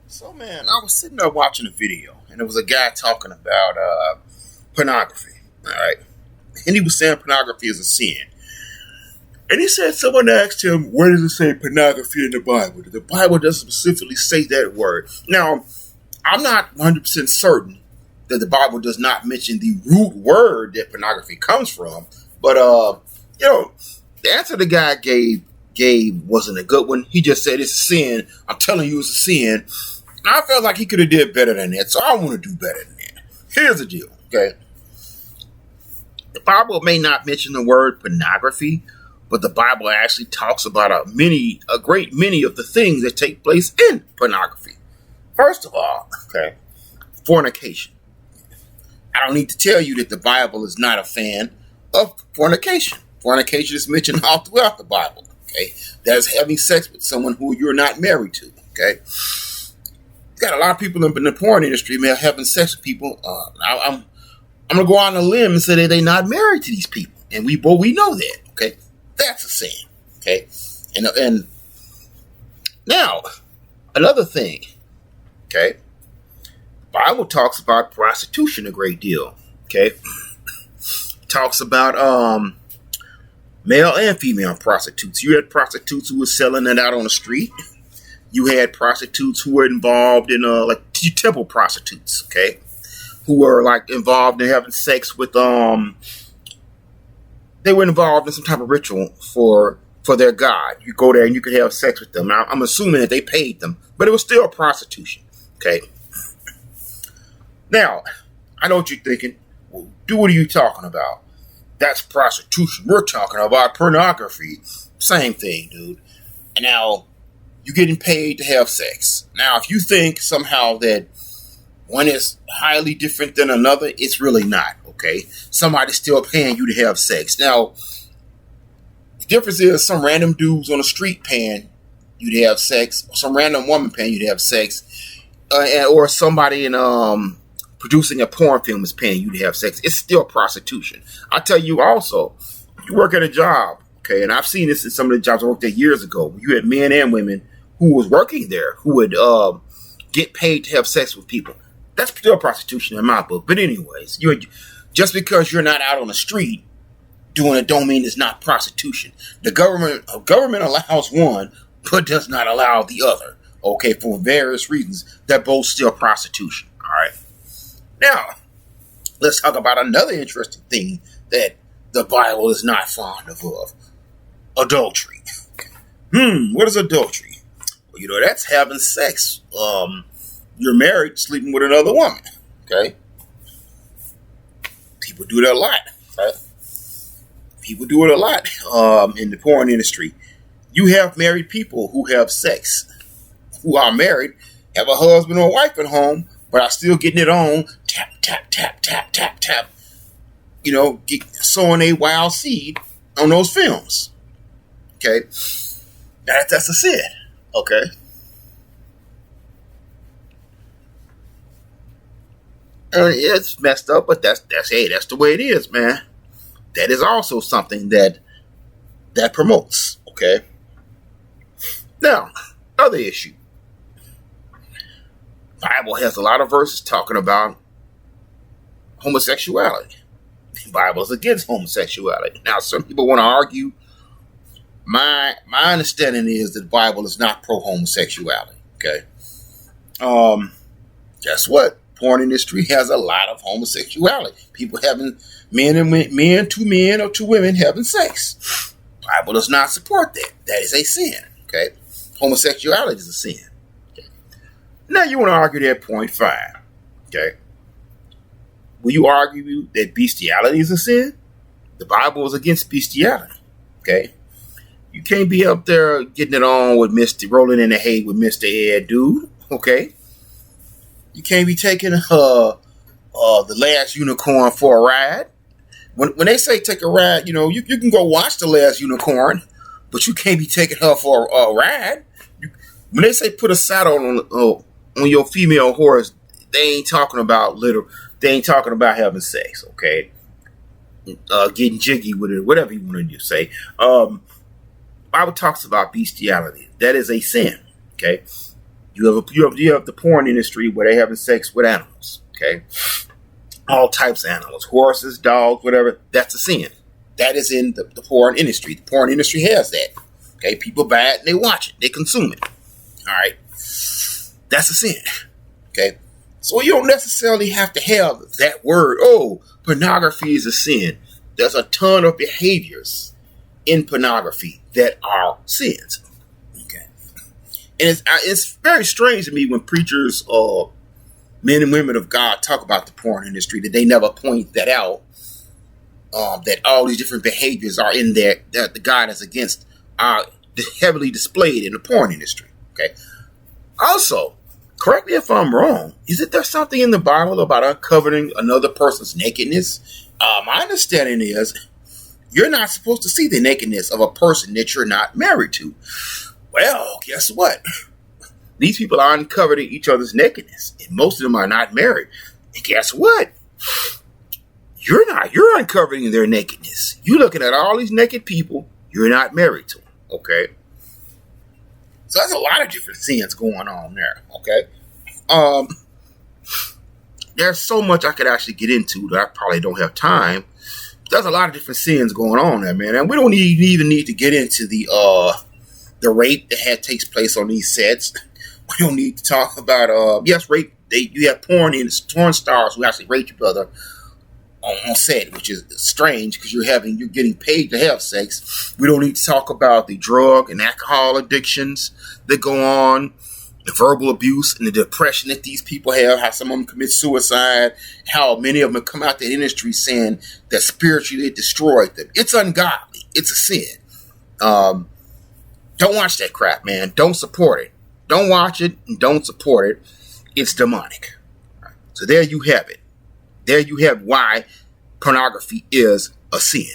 So man, I was sitting there watching a video, and there was a guy talking about pornography. All right, and he was saying pornography is a sin. And he said someone asked him, "Where does it say pornography in the Bible?" The Bible doesn't specifically say that word. Now, I'm not 100% certain that the Bible does not mention the root word that pornography comes from, but the answer the guy gave wasn't a good one. He just said it's a sin. I'm telling you, it's a sin. And I felt like he could have did better than that, so I want to do better than that. Here's the deal, okay? The Bible may not mention the word pornography, but the Bible actually talks about a great many of the things that take place in pornography. First of all, okay, fornication. I don't need to tell you that the Bible is not a fan of fornication. Fornication is mentioned all throughout the Bible. Okay, that's having sex with someone who you're not married to. Okay, got a lot of people in the porn industry, man, having sex with people. I'm gonna go out on a limb and say that they're not married to these people, and we know that. Okay, that's a sin. Okay, and now another thing. Okay, the Bible talks about prostitution a great deal. Okay, talks about male and female prostitutes. You had prostitutes who were selling it out on the street. You had prostitutes who were involved in like temple prostitutes, okay, who were like involved in having sex with they were involved in some type of ritual for their god. You go there and you could have sex with them. Now, I'm assuming that they paid them, but it was still prostitution, okay. Now, I know what you're thinking. Well, what are you talking about? That's prostitution. We're talking about pornography. Same thing, dude. And now, you're getting paid to have sex. Now, if you think somehow that one is highly different than another, it's really not, okay? Somebody's still paying you to have sex. Now, the difference is some random dudes on the street paying you to have sex, or some random woman paying you to have sex, or somebody in producing a porn film is paying you to have sex. It's still prostitution. I tell you also, you work at a job, okay, and I've seen this in some of the jobs I worked at years ago. You had men and women who was working there who would get paid to have sex with people. That's still prostitution in my book. But anyways, just because you're not out on the street doing it don't mean it's not prostitution. The government allows one, but does not allow the other, okay, for various reasons. They're both still prostitution, all right? Now, let's talk about another interesting thing that the Bible is not fond of. Adultery. What is adultery? Well, that's having sex. You're married, sleeping with another woman. Okay? People do that a lot. Right? People do it a lot in the porn industry. You have married people who have sex, who are married, have a husband or wife at home, but are still getting it on. Tap, tap, tap, tap, tap, tap. Sowing a wild seed on those films. Okay? That's a sin. Okay? It's messed up, but that's the way it is, man. That is also something that promotes. Okay? Now, other issue. Bible has a lot of verses talking about homosexuality. The Bible is against homosexuality. Now, some people want to argue. My understanding is that the Bible is not pro-homosexuality. Okay. Guess what? Porn industry has a lot of homosexuality. People having two men or two women having sex. The Bible does not support that. That is a sin. Okay. Homosexuality is a sin. Okay. Now you want to argue that point, fine. Okay. Will you argue that bestiality is a sin? The Bible is against bestiality. Okay. You can't be up there getting it on with rolling in the hay with Mr. Ed, dude. Okay. You can't be taking the Last Unicorn for a ride. When they say take a ride, you can go watch The Last Unicorn, but you can't be taking her for a ride. When they say put a saddle on your female horse, they ain't talking about they ain't talking about having sex, okay? Getting jiggy with it, whatever you want to say. Bible talks about bestiality. That is a sin, okay? You have the porn industry where they having sex with animals. Okay, all types of animals, horses, dogs, whatever. That's a sin. That is in the porn industry. The porn industry has that. Okay, people buy it and they watch it, they consume it. All right, that's a sin. Okay, so you don't necessarily have to have that word. Oh, pornography is a sin. There's a ton of behaviors in pornography that are sins. Okay, and it's very strange to me when preachers or men and women of God talk about the porn industry that they never point that out. That all these different behaviors are in there that the God is against are heavily displayed in the porn industry. Okay. Also, correct me if I'm wrong. Isn't there something in the Bible about uncovering another person's nakedness? My understanding is you're not supposed to see the nakedness of a person that you're not married to. Well, guess what? These people are uncovering each other's nakedness, and most of them are not married. And guess what? You're not. You're uncovering their nakedness. You're looking at all these naked people. You're not married to them. Okay. So there's a lot of different sins going on there. Okay. There's so much I could actually get into that I probably don't have time. There's a lot of different sins going on there, man. And we don't even need to get into the rape that takes place on these sets. We don't need to talk about yes, rape. You have porn stars who actually rape each other on set, which is strange because you're getting paid to have sex. We don't need to talk about the drug and alcohol addictions that go on, the verbal abuse and the depression that these people have, how some of them commit suicide, how many of them come out the industry saying that spiritually it destroyed them. It's ungodly. It's a sin. Don't watch that crap, man. Don't support it. Don't watch it and don't support it. It's demonic. So there you have it. There you have why pornography is a sin.